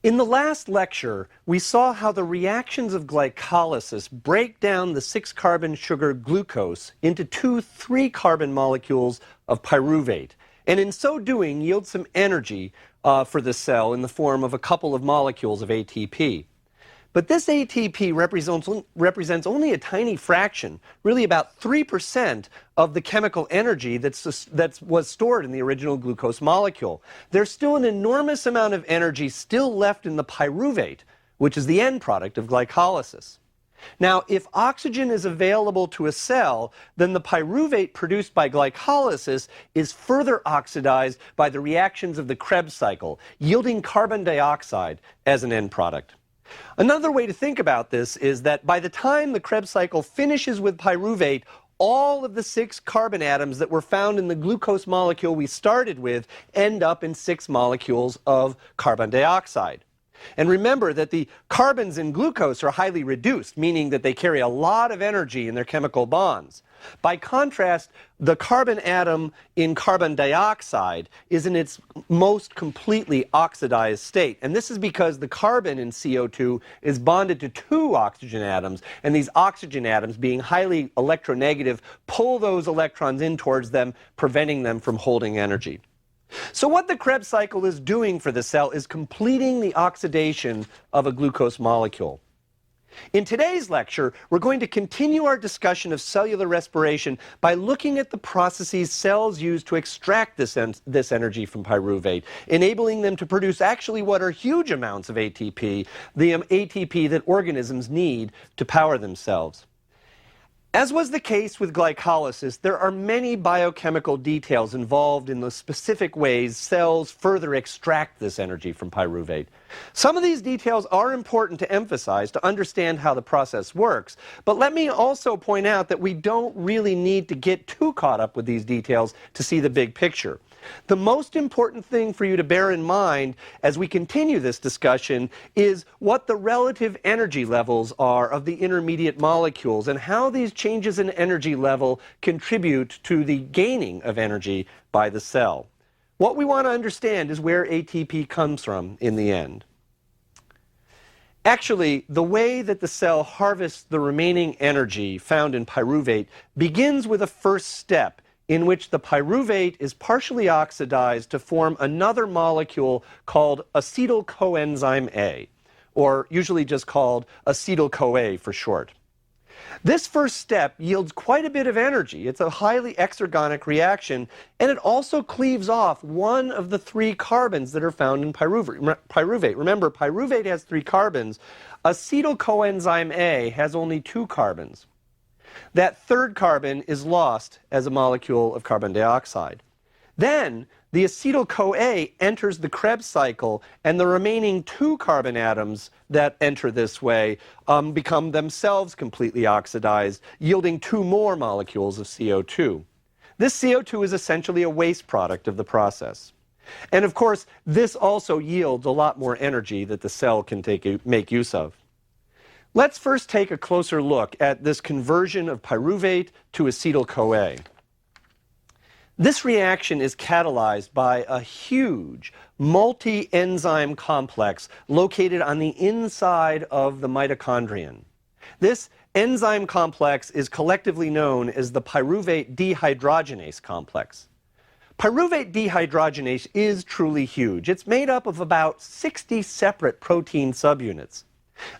In the last lecture, we saw how the reactions of glycolysis break down the 6-carbon sugar glucose into two 3-carbon molecules of pyruvate, and in so doing yield some energy for the cell in the form of a couple of molecules of ATP. But this ATP represents only a tiny fraction, really about 3% of the chemical energy that was stored in the original glucose molecule. There's still an enormous amount of energy still left in the pyruvate, which is the end product of glycolysis. Now, if oxygen is available to a cell, then the pyruvate produced by glycolysis is further oxidized by the reactions of the Krebs cycle, yielding carbon dioxide as an end product. Another way to think about this is that by the time the Krebs cycle finishes with pyruvate, all of the 6 carbon atoms that were found in the glucose molecule we started with end up in 6 molecules of carbon dioxide. And remember that the carbons in glucose are highly reduced, meaning that they carry a lot of energy in their chemical bonds. By contrast, the carbon atom in carbon dioxide is in its most completely oxidized state. And this is because the carbon in CO2 is bonded to 2 oxygen atoms, and these oxygen atoms, being highly electronegative, pull those electrons in towards them, preventing them from holding energy. So what the Krebs cycle is doing for the cell is completing the oxidation of a glucose molecule. In today's lecture, we're going to continue our discussion of cellular respiration by looking at the processes cells use to extract this energy from pyruvate, enabling them to produce actually what are huge amounts of ATP, the ATP that organisms need to power themselves. As was the case with glycolysis, there are many biochemical details involved in the specific ways cells further extract this energy from pyruvate. Some of these details are important to emphasize to understand how the process works, but let me also point out that we don't really need to get too caught up with these details to see the big picture. The most important thing for you to bear in mind as we continue this discussion is what the relative energy levels are of the intermediate molecules and how these changes in energy level contribute to the gaining of energy by the cell. What we want to understand is where ATP comes from in the end. Actually, the way that the cell harvests the remaining energy found in pyruvate begins with a first step in which the pyruvate is partially oxidized to form another molecule called acetyl coenzyme A, or usually just called acetyl-CoA for short. This first step yields quite a bit of energy. It's a highly exergonic reaction, and it also cleaves off one of the 3 carbons that are found in pyruvate. Remember, pyruvate has 3 carbons. Acetyl coenzyme A has only 2 carbons. That 3rd carbon is lost as a molecule of carbon dioxide. Then, the acetyl-CoA enters the Krebs cycle, and the remaining 2 carbon atoms that enter this way become themselves completely oxidized, yielding 2 more molecules of CO2. This CO2 is essentially a waste product of the process. And of course, this also yields a lot more energy that the cell can make use of. Let's first take a closer look at this conversion of pyruvate to acetyl-CoA. This reaction is catalyzed by a huge multi-enzyme complex located on the inside of the mitochondrion. This enzyme complex is collectively known as the pyruvate dehydrogenase complex. Pyruvate dehydrogenase is truly huge. It's made up of about 60 separate protein subunits.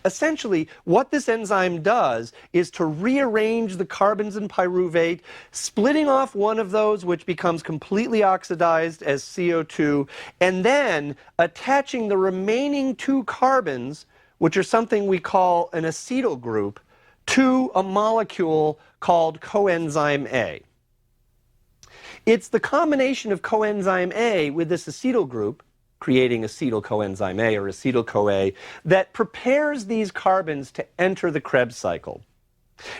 Essentially, what this enzyme does is to rearrange the carbons in pyruvate, splitting off one of those, which becomes completely oxidized as CO2, and then attaching the remaining 2 carbons, which are something we call an acetyl group, to a molecule called coenzyme A. It's the combination of coenzyme A with this acetyl group, creating acetyl coenzyme A or acetyl-CoA, that prepares these carbons to enter the Krebs cycle.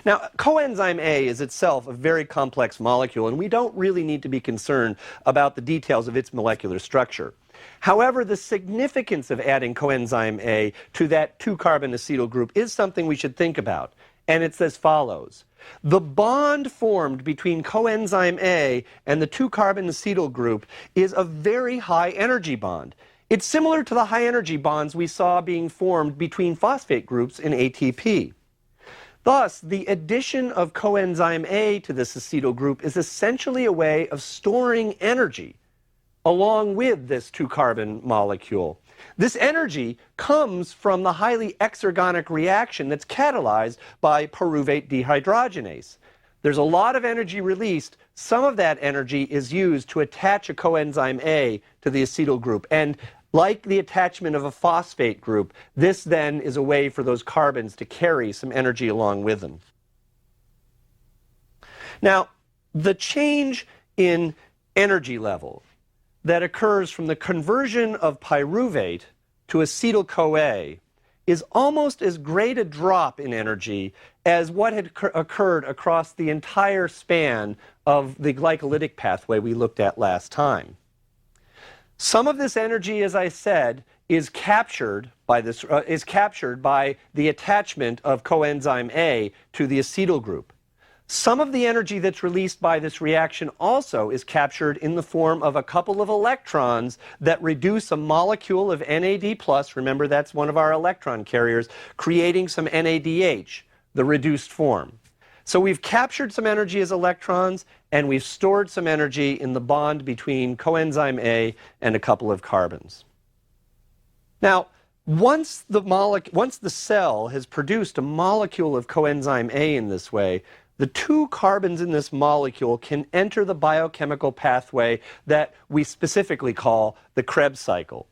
Now, coenzyme A is itself a very complex molecule, and we don't really need to be concerned about the details of its molecular structure. However, the significance of adding coenzyme A to that 2-carbon acetyl group is something we should think about, and it's as follows. The bond formed between coenzyme A and the 2-carbon acetyl group is a very high energy bond. It's similar to the high-energy bonds we saw being formed between phosphate groups in ATP. Thus, the addition of coenzyme A to this acetyl group is essentially a way of storing energy along with this 2-carbon molecule. This energy comes from the highly exergonic reaction that's catalyzed by pyruvate dehydrogenase. There's a lot of energy released. Some of that energy is used to attach a coenzyme A to the acetyl group. And like the attachment of a phosphate group, this then is a way for those carbons to carry some energy along with them. Now, the change in energy level that occurs from the conversion of pyruvate to acetyl-CoA is almost as great a drop in energy as what had occurred across the entire span of the glycolytic pathway we looked at last time. Some of this energy, as I said, is captured by the attachment of coenzyme A to the acetyl group. Some of the energy that's released by this reaction also is captured in the form of a couple of electrons that reduce a molecule of NAD+, remember that's one of our electron carriers, creating some NADH, the reduced form. So we've captured some energy as electrons, and we've stored some energy in the bond between coenzyme A and a couple of carbons. Now, once the cell has produced a molecule of coenzyme A in this way, the 2 carbons in this molecule can enter the biochemical pathway that we specifically call the Krebs cycle.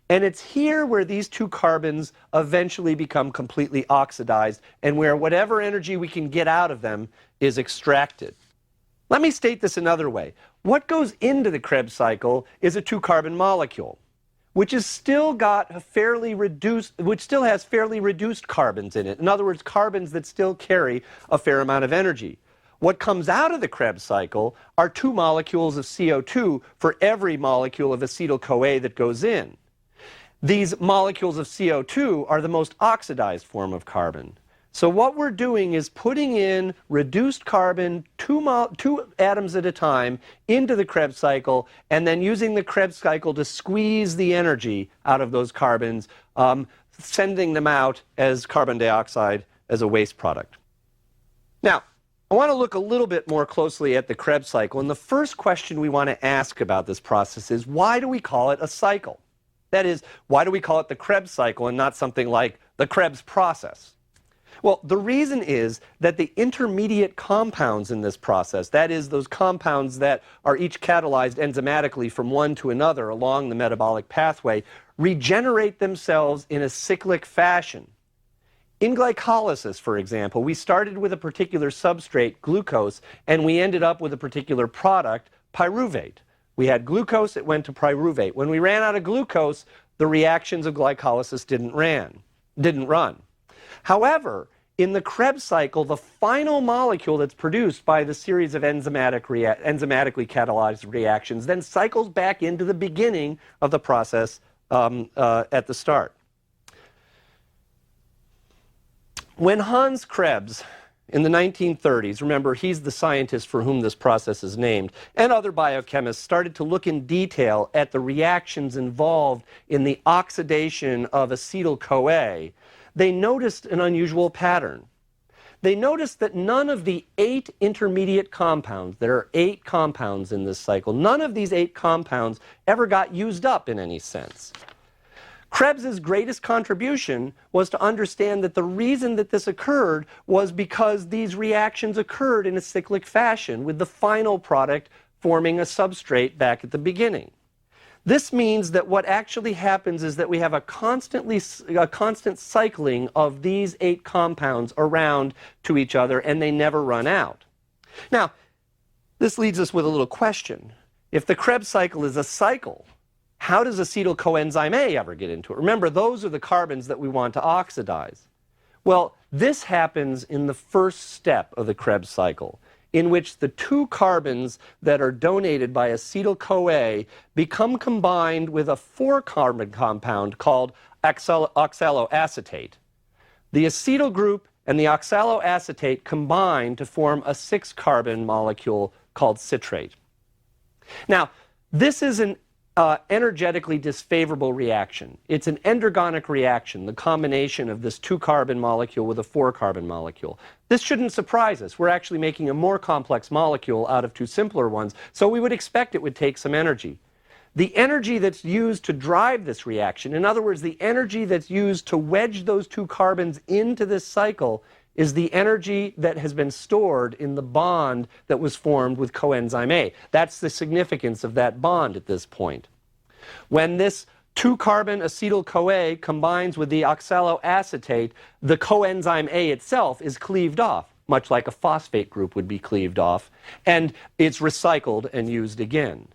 And it's here where these 2 carbons eventually become completely oxidized and where whatever energy we can get out of them is extracted. Let me state this another way. What goes into the Krebs cycle is a 2-carbon molecule, which has still has fairly reduced carbons in it. In other words, carbons that still carry a fair amount of energy. What comes out of the Krebs cycle are 2 molecules of CO2 for every molecule of acetyl-CoA that goes in. These molecules of CO2 are the most oxidized form of carbon. So what we're doing is putting in reduced carbon, 2 atoms at a time, into the Krebs cycle, and then using the Krebs cycle to squeeze the energy out of those carbons, sending them out as carbon dioxide as a waste product. Now, I want to look a little bit more closely at the Krebs cycle, and the first question we want to ask about this process is, why do we call it a cycle? That is, why do we call it the Krebs cycle and not something like the Krebs process? Well, the reason is that the intermediate compounds in this process, that is, those compounds that are each catalyzed enzymatically from one to another along the metabolic pathway, regenerate themselves in a cyclic fashion. In glycolysis, for example, we started with a particular substrate, glucose, and we ended up with a particular product, pyruvate. We had glucose, it went to pyruvate. When we ran out of glucose, the reactions of glycolysis didn't run. However, in the Krebs cycle, the final molecule that's produced by the series of enzymatically catalyzed reactions then cycles back into the beginning of the process at the start. When Hans Krebs, in the 1930s, remember he's the scientist for whom this process is named, and other biochemists started to look in detail at the reactions involved in the oxidation of acetyl-CoA, they noticed an unusual pattern. They noticed that none of the 8 intermediate compounds, there are 8 compounds in this cycle, none of these 8 compounds ever got used up in any sense. Krebs's greatest contribution was to understand that the reason that this occurred was because these reactions occurred in a cyclic fashion, with the final product forming a substrate back at the beginning. This means that what actually happens is that we have a constant cycling of these 8 compounds around to each other, and they never run out. Now, this leads us with a little question. If the Krebs cycle is a cycle, how does acetyl coenzyme A ever get into it? Remember, those are the carbons that we want to oxidize. Well, this happens in the first step of the Krebs cycle, in which the 2 carbons that are donated by acetyl-CoA become combined with a 4-carbon compound called oxaloacetate. The acetyl group and the oxaloacetate combine to form a 6-carbon molecule called citrate. Now, this is an energetically disfavorable reaction. It's an endergonic reaction, the combination of this 2-carbon molecule with a 4-carbon molecule. This shouldn't surprise us. We're actually making a more complex molecule out of 2 simpler ones, so we would expect it would take some energy. The energy that's used to drive this reaction, in other words, the energy that's used to wedge those 2 carbons into this cycle, is the energy that has been stored in the bond that was formed with coenzyme A. That's the significance of that bond at this point. When this 2-carbon acetyl-CoA combines with the oxaloacetate, the coenzyme A itself is cleaved off, much like a phosphate group would be cleaved off, and it's recycled and used again.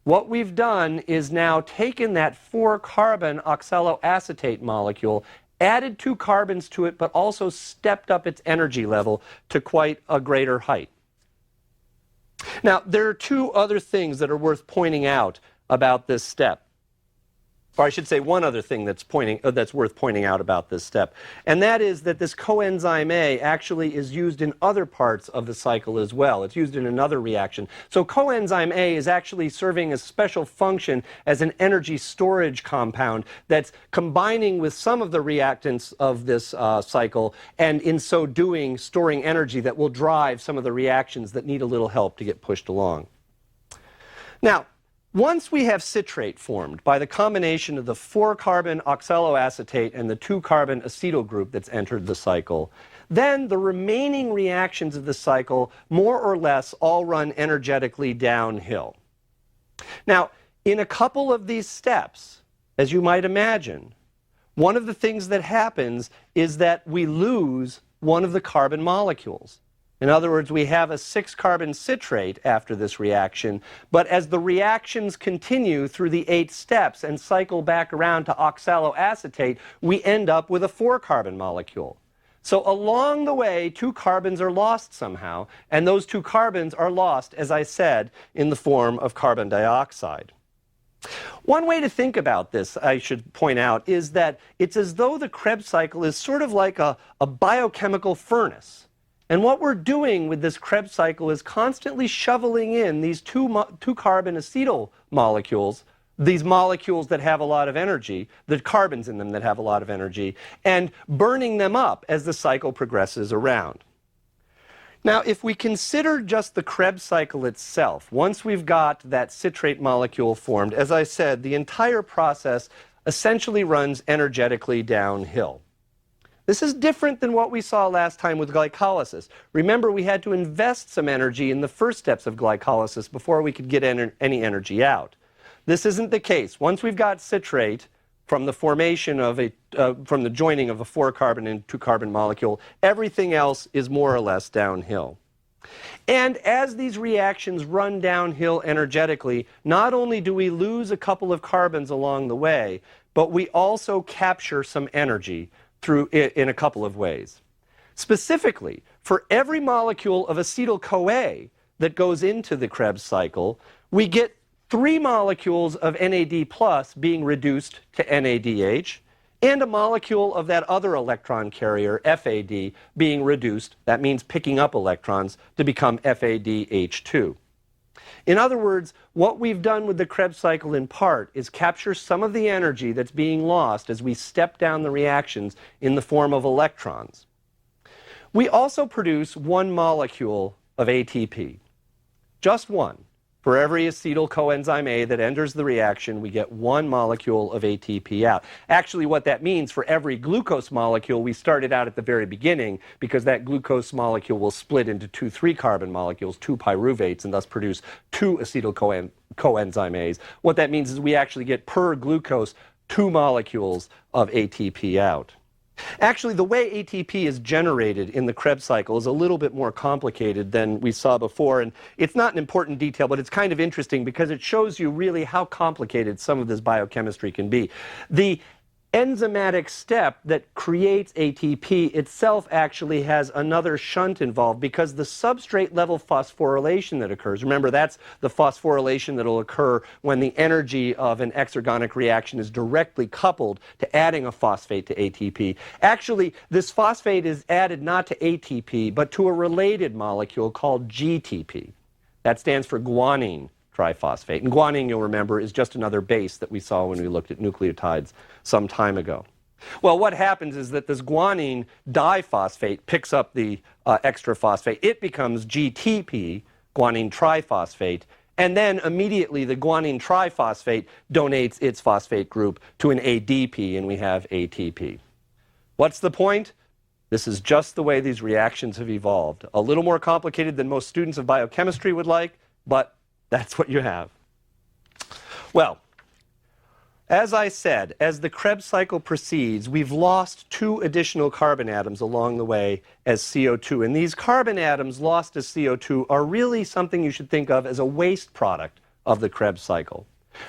What we've done is now taken that 4-carbon oxaloacetate molecule, added 2 carbons to it, but also stepped up its energy level to quite a greater height. Now, there are 2 other things that are worth pointing out about this step. Or I should say one other thing that's worth pointing out about this step, and that is that this coenzyme A actually is used in other parts of the cycle as well. It's used in another reaction. So coenzyme A is actually serving a special function as an energy storage compound that's combining with some of the reactants of this cycle, and in so doing storing energy that will drive some of the reactions that need a little help to get pushed along. Now, once we have citrate formed by the combination of the 4-carbon oxaloacetate and the 2-carbon acetyl group that's entered the cycle, then the remaining reactions of the cycle more or less all run energetically downhill. Now, in a couple of these steps, as you might imagine, one of the things that happens is that we lose one of the carbon molecules. In other words, we have a 6-carbon citrate after this reaction, but as the reactions continue through the 8 steps and cycle back around to oxaloacetate, we end up with a 4-carbon molecule. So along the way, 2 carbons are lost somehow, and those 2 carbons are lost, as I said, in the form of carbon dioxide. One way to think about this, I should point out, is that it's as though the Krebs cycle is sort of like a biochemical furnace. And what we're doing with this Krebs cycle is constantly shoveling in these 2-carbon acetyl molecules, these molecules that have a lot of energy, the carbons in them that have a lot of energy, and burning them up as the cycle progresses around. Now, if we consider just the Krebs cycle itself, once we've got that citrate molecule formed, as I said, the entire process essentially runs energetically downhill. This is different than what we saw last time with glycolysis. Remember, we had to invest some energy in the first steps of glycolysis before we could get any energy out. This isn't the case. Once we've got citrate from the formation of from the joining of a 4-carbon and 2-carbon molecule, everything else is more or less downhill. And as these reactions run downhill energetically, not only do we lose a couple of carbons along the way, but we also capture some energy in a couple of ways. Specifically, for every molecule of acetyl-CoA that goes into the Krebs cycle, we get 3 molecules of NAD+ being reduced to NADH, and a molecule of that other electron carrier, FAD, being reduced, that means picking up electrons, to become FADH2. In other words, what we've done with the Krebs cycle in part is capture some of the energy that's being lost as we step down the reactions in the form of electrons. We also produce 1 molecule of ATP, just 1. For every acetyl coenzyme A that enters the reaction, we get 1 molecule of ATP out. Actually, what that means, for every glucose molecule, we started out at the very beginning, because that glucose molecule will split into 2 3-carbon molecules, 2 pyruvates, and thus produce 2 acetyl coenzyme A's. What that means is we actually get, per glucose, 2 molecules of ATP out. Actually, the way ATP is generated in the Krebs cycle is a little bit more complicated than we saw before, and it's not an important detail, but it's kind of interesting because it shows you really how complicated some of this biochemistry can be. The enzymatic step that creates ATP itself actually has another shunt involved, because the substrate level phosphorylation that occurs, remember that's the phosphorylation that will occur when the energy of an exergonic reaction is directly coupled to adding a phosphate to ATP. Actually, this phosphate is added not to ATP, but to a related molecule called GTP. That stands for guanine triphosphate. And guanine, you'll remember, is just another base that we saw when we looked at nucleotides some time ago. Well, what happens is that this guanine diphosphate picks up the extra phosphate. It becomes GTP, guanine triphosphate, and then immediately the guanine triphosphate donates its phosphate group to an ADP, and we have ATP. What's the point? This is just the way these reactions have evolved. A little more complicated than most students of biochemistry would like, but that's what you have. Well, as I said, as the Krebs cycle proceeds, we've lost 2 additional carbon atoms along the way as CO2. And these carbon atoms lost as CO2 are really something you should think of as a waste product of the Krebs cycle.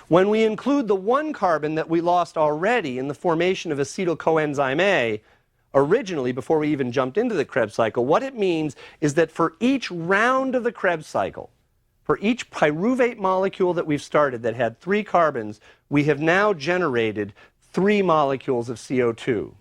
When we include the 1 carbon that we lost already in the formation of acetyl coenzyme A, originally, before we even jumped into the Krebs cycle, what it means is that for each round of the Krebs cycle, for each pyruvate molecule that we've started that had 3 carbons, we have now generated 3 molecules of CO2.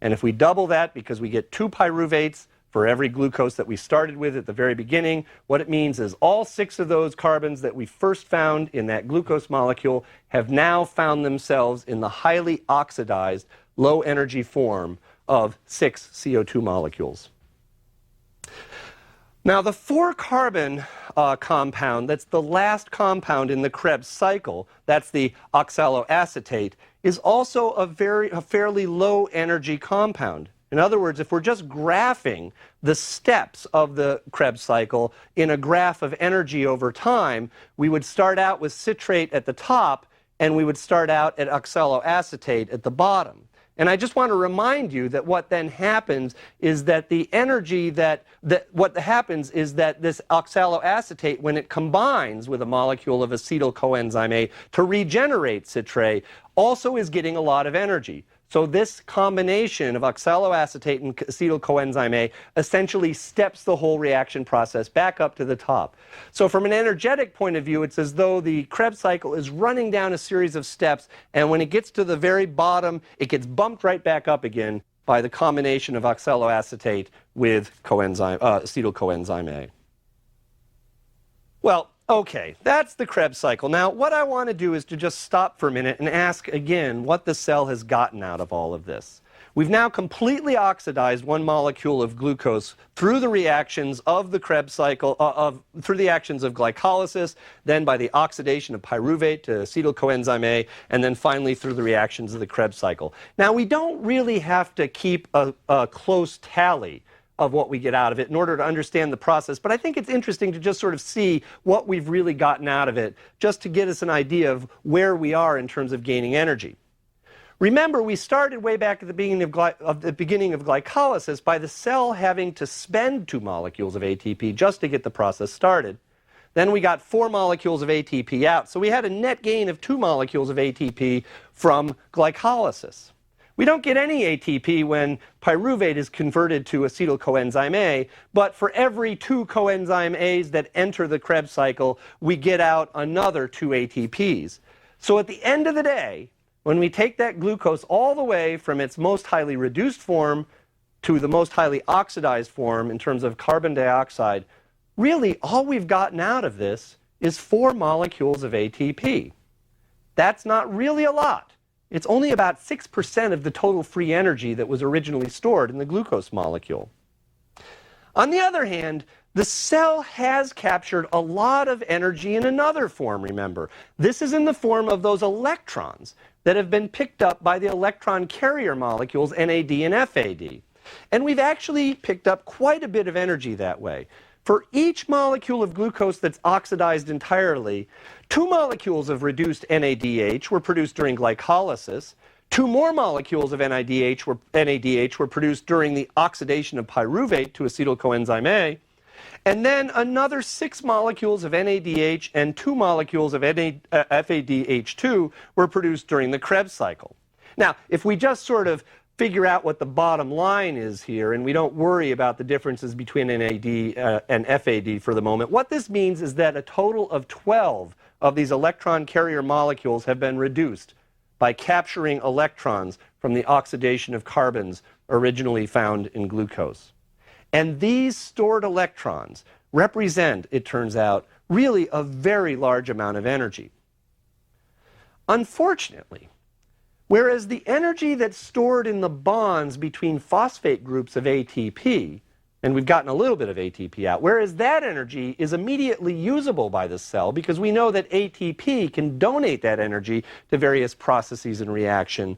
And if we double that, because we get 2 pyruvates for every glucose that we started with at the very beginning, what it means is all 6 of those carbons that we first found in that glucose molecule have now found themselves in the highly oxidized, low energy form of 6 CO2 molecules. Now, the 4-carbon compound, that's the last compound in the Krebs cycle, that's the oxaloacetate, is also a fairly low energy compound. In other words, if we're just graphing the steps of the Krebs cycle in a graph of energy over time, we would start out with citrate at the top, and we would start out at oxaloacetate at the bottom. And I just want to remind you that what then happens is that the energy what happens is that this oxaloacetate, when it combines with a molecule of acetyl coenzyme A to regenerate citrate, also is getting a lot of energy. So this combination of oxaloacetate and acetyl coenzyme A essentially steps the whole reaction process back up to the top. So from an energetic point of view, it's as though the Krebs cycle is running down a series of steps, and when it gets to the very bottom, it gets bumped right back up again by the combination of oxaloacetate with acetyl coenzyme A. Well, okay, that's the Krebs cycle. Now, what I want to do is to just stop for a minute and ask again what the cell has gotten out of all of this. We've now completely oxidized 1 molecule of glucose through the reactions of the Krebs cycle, through the actions of glycolysis, then by the oxidation of pyruvate to acetyl coenzyme A, and then finally through the reactions of the Krebs cycle. Now, we don't really have to keep a close tally of what we get out of it in order to understand the process, but I think it's interesting to just sort of see what we've really gotten out of it, just to get us an idea of where we are in terms of gaining energy. Remember, we started way back at the beginning of glycolysis by the cell having to spend 2 molecules of ATP just to get the process started. Then we got 4 molecules of ATP out, so we had a net gain of 2 molecules of ATP from glycolysis. We don't get any ATP when pyruvate is converted to acetyl coenzyme A, but for every 2 coenzyme A's that enter the Krebs cycle, we get out another 2 ATPs. So at the end of the day, when we take that glucose all the way from its most highly reduced form to the most highly oxidized form in terms of carbon dioxide, really all we've gotten out of this is 4 molecules of ATP. That's not really a lot. It's only about 6% of the total free energy that was originally stored in the glucose molecule. On the other hand, the cell has captured a lot of energy in another form, remember. This is in the form of those electrons that have been picked up by the electron carrier molecules NAD and FAD. And we've actually picked up quite a bit of energy that way. For each molecule of glucose that's oxidized entirely, 2 molecules of reduced NADH were produced during glycolysis. 2 more molecules of NADH were produced during the oxidation of pyruvate to acetyl coenzyme A. And then another 6 molecules of NADH and 2 molecules of FADH2 were produced during the Krebs cycle. Now, if we just sort of figure out what the bottom line is here, and we don't worry about the differences between NAD and FAD for the moment, what this means is that a total of 12 of these electron carrier molecules have been reduced by capturing electrons from the oxidation of carbons originally found in glucose. And these stored electrons represent, it turns out, really a very large amount of energy. Unfortunately, whereas the energy that's stored in the bonds between phosphate groups of ATP, and we've gotten a little bit of ATP out, whereas that energy is immediately usable by the cell because we know that ATP can donate that energy to various processes and reaction.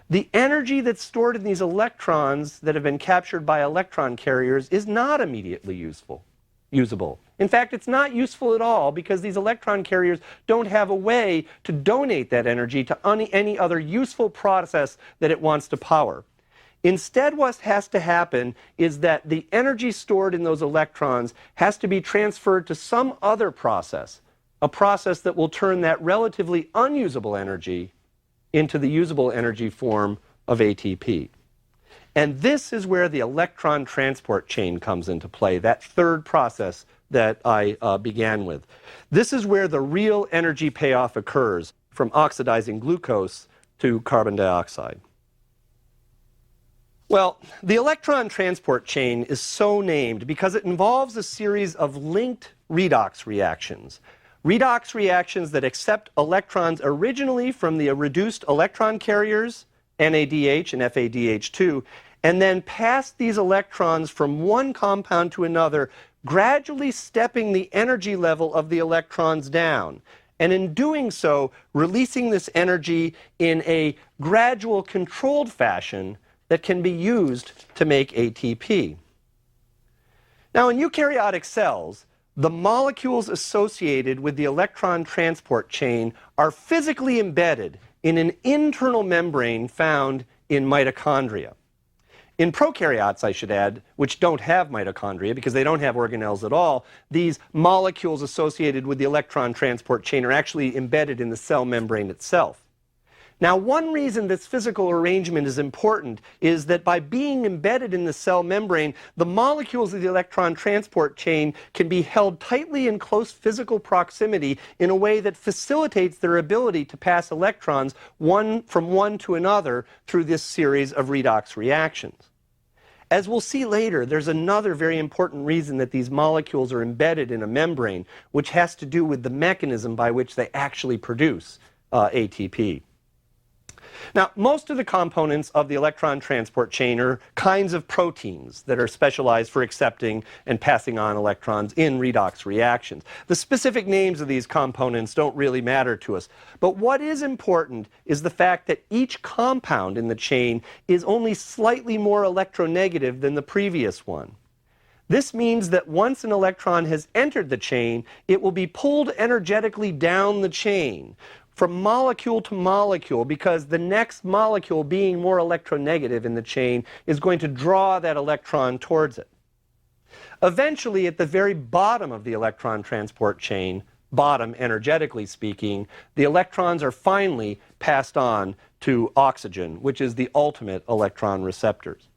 The energy that's stored in these electrons that have been captured by electron carriers is not immediately usable. In fact, it's not useful at all because these electron carriers don't have a way to donate that energy to any other useful process that it wants to power. Instead, what has to happen is that the energy stored in those electrons has to be transferred to some other process, a process that will turn that relatively unusable energy into the usable energy form of ATP. And this is where the electron transport chain comes into play, that third process that I began with. This is where the real energy payoff occurs from oxidizing glucose to carbon dioxide. Well, the electron transport chain is so named because it involves a series of linked redox reactions. Redox reactions that accept electrons originally from the reduced electron carriers, NADH and FADH2, and then pass these electrons from one compound to another, gradually stepping the energy level of the electrons down. And in doing so, releasing this energy in a gradual, controlled fashion that can be used to make ATP. Now, in eukaryotic cells, the molecules associated with the electron transport chain are physically embedded in an internal membrane found in mitochondria. In prokaryotes, I should add, which don't have mitochondria because they don't have organelles at all, these molecules associated with the electron transport chain are actually embedded in the cell membrane itself. Now, one reason this physical arrangement is important is that by being embedded in the cell membrane, the molecules of the electron transport chain can be held tightly in close physical proximity in a way that facilitates their ability to pass electrons from one to another through this series of redox reactions. As we'll see later, there's another very important reason that these molecules are embedded in a membrane, which has to do with the mechanism by which they actually produce ATP. Now, most of the components of the electron transport chain are kinds of proteins that are specialized for accepting and passing on electrons in redox reactions. The specific names of these components don't really matter to us. But what is important is the fact that each compound in the chain is only slightly more electronegative than the previous one. This means that once an electron has entered the chain, it will be pulled energetically down the chain, from molecule to molecule, because the next molecule, being more electronegative in the chain, is going to draw that electron towards it. Eventually, at the very bottom of the electron transport chain, bottom energetically speaking, the electrons are finally passed on to oxygen, which is the ultimate electron receptors.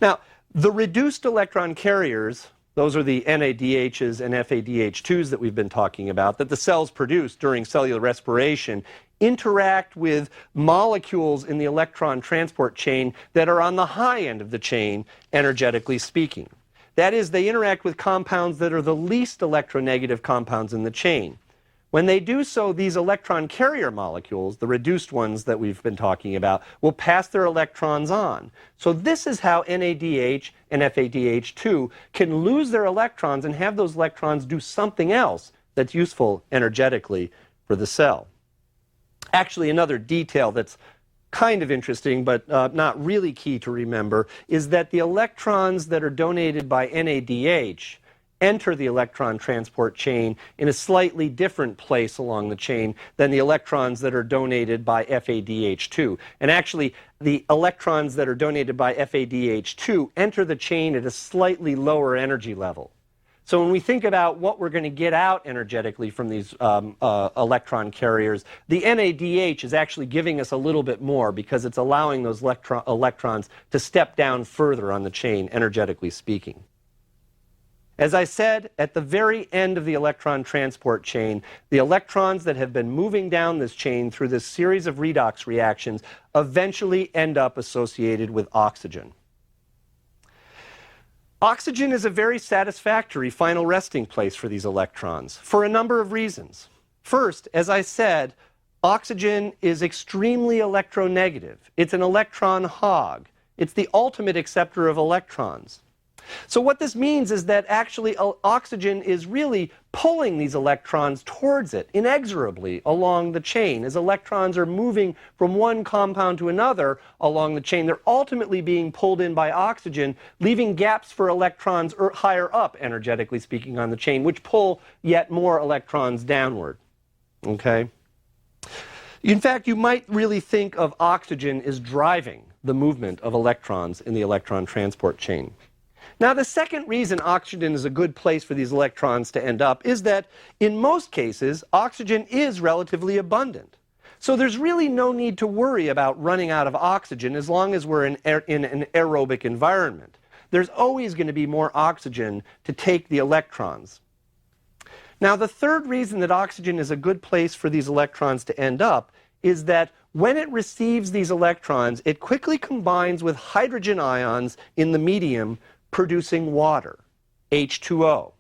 Now, the reduced electron carriers, those are the NADHs and FADH2s that we've been talking about, that the cells produce during cellular respiration, interact with molecules in the electron transport chain that are on the high end of the chain, energetically speaking. That is, they interact with compounds that are the least electronegative compounds in the chain. When they do so, these electron carrier molecules, the reduced ones that we've been talking about, will pass their electrons on. So this is how NADH and FADH2 can lose their electrons and have those electrons do something else that's useful energetically for the cell. Actually, another detail that's kind of interesting but not really key to remember is that the electrons that are donated by NADH enter the electron transport chain in a slightly different place along the chain than the electrons that are donated by FADH2. And actually, the electrons that are donated by FADH2 enter the chain at a slightly lower energy level. So when we think about what we're going to get out energetically from these electron carriers, the NADH is actually giving us a little bit more because it's allowing those electrons to step down further on the chain, energetically speaking. As I said, at the very end of the electron transport chain, the electrons that have been moving down this chain through this series of redox reactions eventually end up associated with oxygen. Oxygen is a very satisfactory final resting place for these electrons for a number of reasons. First, as I said, oxygen is extremely electronegative. It's an electron hog. It's the ultimate acceptor of electrons. So what this means is that actually oxygen is really pulling these electrons towards it inexorably along the chain. As electrons are moving from one compound to another along the chain, they're ultimately being pulled in by oxygen, leaving gaps for electrons higher up, energetically speaking, on the chain, which pull yet more electrons downward. Okay? In fact, you might really think of oxygen as driving the movement of electrons in the electron transport chain. Now, the second reason oxygen is a good place for these electrons to end up is that, in most cases, oxygen is relatively abundant. So there's really no need to worry about running out of oxygen as long as we're in an aerobic environment. There's always going to be more oxygen to take the electrons. Now, the third reason that oxygen is a good place for these electrons to end up is that when it receives these electrons, it quickly combines with hydrogen ions in the medium, producing water, H2O.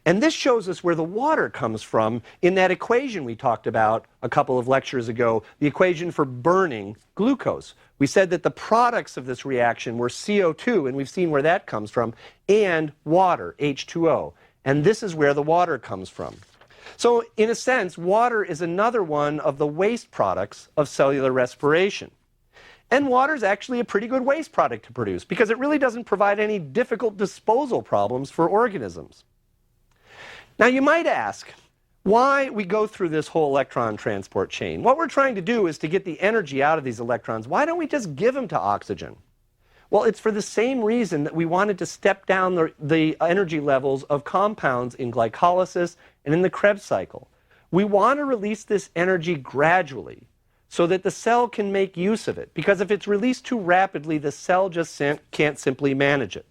And this shows us where the water comes from in that equation we talked about a couple of lectures ago, the equation for burning glucose. We said that the products of this reaction were CO2, and we've seen where that comes from, and water, H2O. And this is where the water comes from. So, in a sense, water is another one of the waste products of cellular respiration. And water is actually a pretty good waste product to produce because it really doesn't provide any difficult disposal problems for organisms. Now, you might ask why we go through this whole electron transport chain. What we're trying to do is to get the energy out of these electrons. Why don't we just give them to oxygen? Well, it's for the same reason that we wanted to step down the energy levels of compounds in glycolysis and in the Krebs cycle. We want to release this energy gradually, so that the cell can make use of it. Because if it's released too rapidly, the cell just can't simply manage it.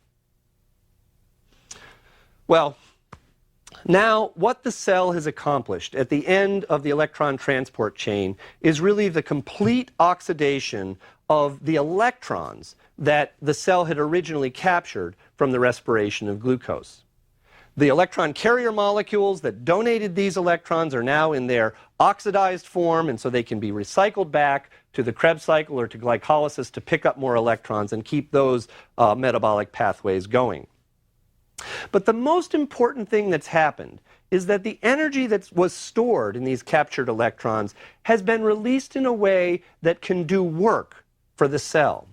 Well, now what the cell has accomplished at the end of the electron transport chain is really the complete oxidation of the electrons that the cell had originally captured from the respiration of glucose. The electron carrier molecules that donated these electrons are now in their oxidized form, and so they can be recycled back to the Krebs cycle or to glycolysis to pick up more electrons and keep those metabolic pathways going. But the most important thing that's happened is that the energy that was stored in these captured electrons has been released in a way that can do work for the cell.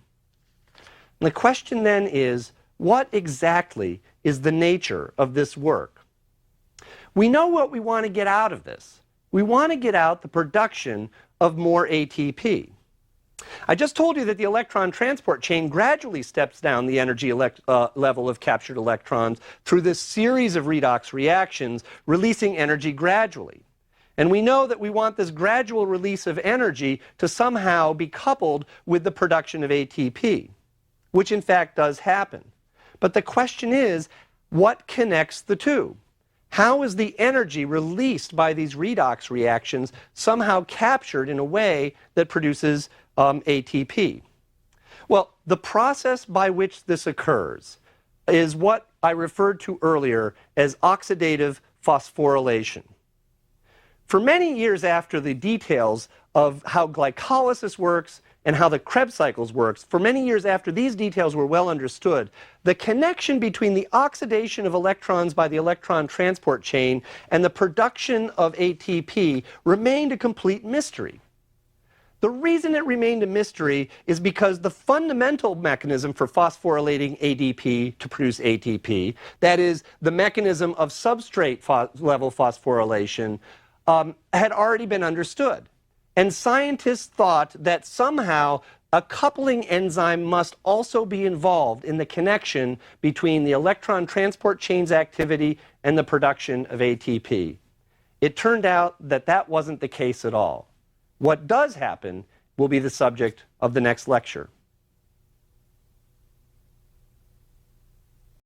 And the question then is, what exactly is the nature of this work? We know what we want to get out of this. We want to get out the production of more ATP. I just told you that the electron transport chain gradually steps down the energy level of captured electrons through this series of redox reactions, releasing energy gradually. And we know that we want this gradual release of energy to somehow be coupled with the production of ATP, which in fact does happen. But the question is, what connects the two? How is the energy released by these redox reactions somehow captured in a way that produces ATP? Well, the process by which this occurs is what I referred to earlier as oxidative phosphorylation. For many years after the details of how glycolysis works and how the Krebs cycles works, for many years after these details were well understood, the connection between the oxidation of electrons by the electron transport chain and the production of ATP remained a complete mystery. The reason it remained a mystery is because the fundamental mechanism for phosphorylating ADP to produce ATP, that is, the mechanism of substrate level phosphorylation, had already been understood. And scientists thought that somehow a coupling enzyme must also be involved in the connection between the electron transport chain's activity and the production of ATP. It turned out that that wasn't the case at all. What does happen will be the subject of the next lecture.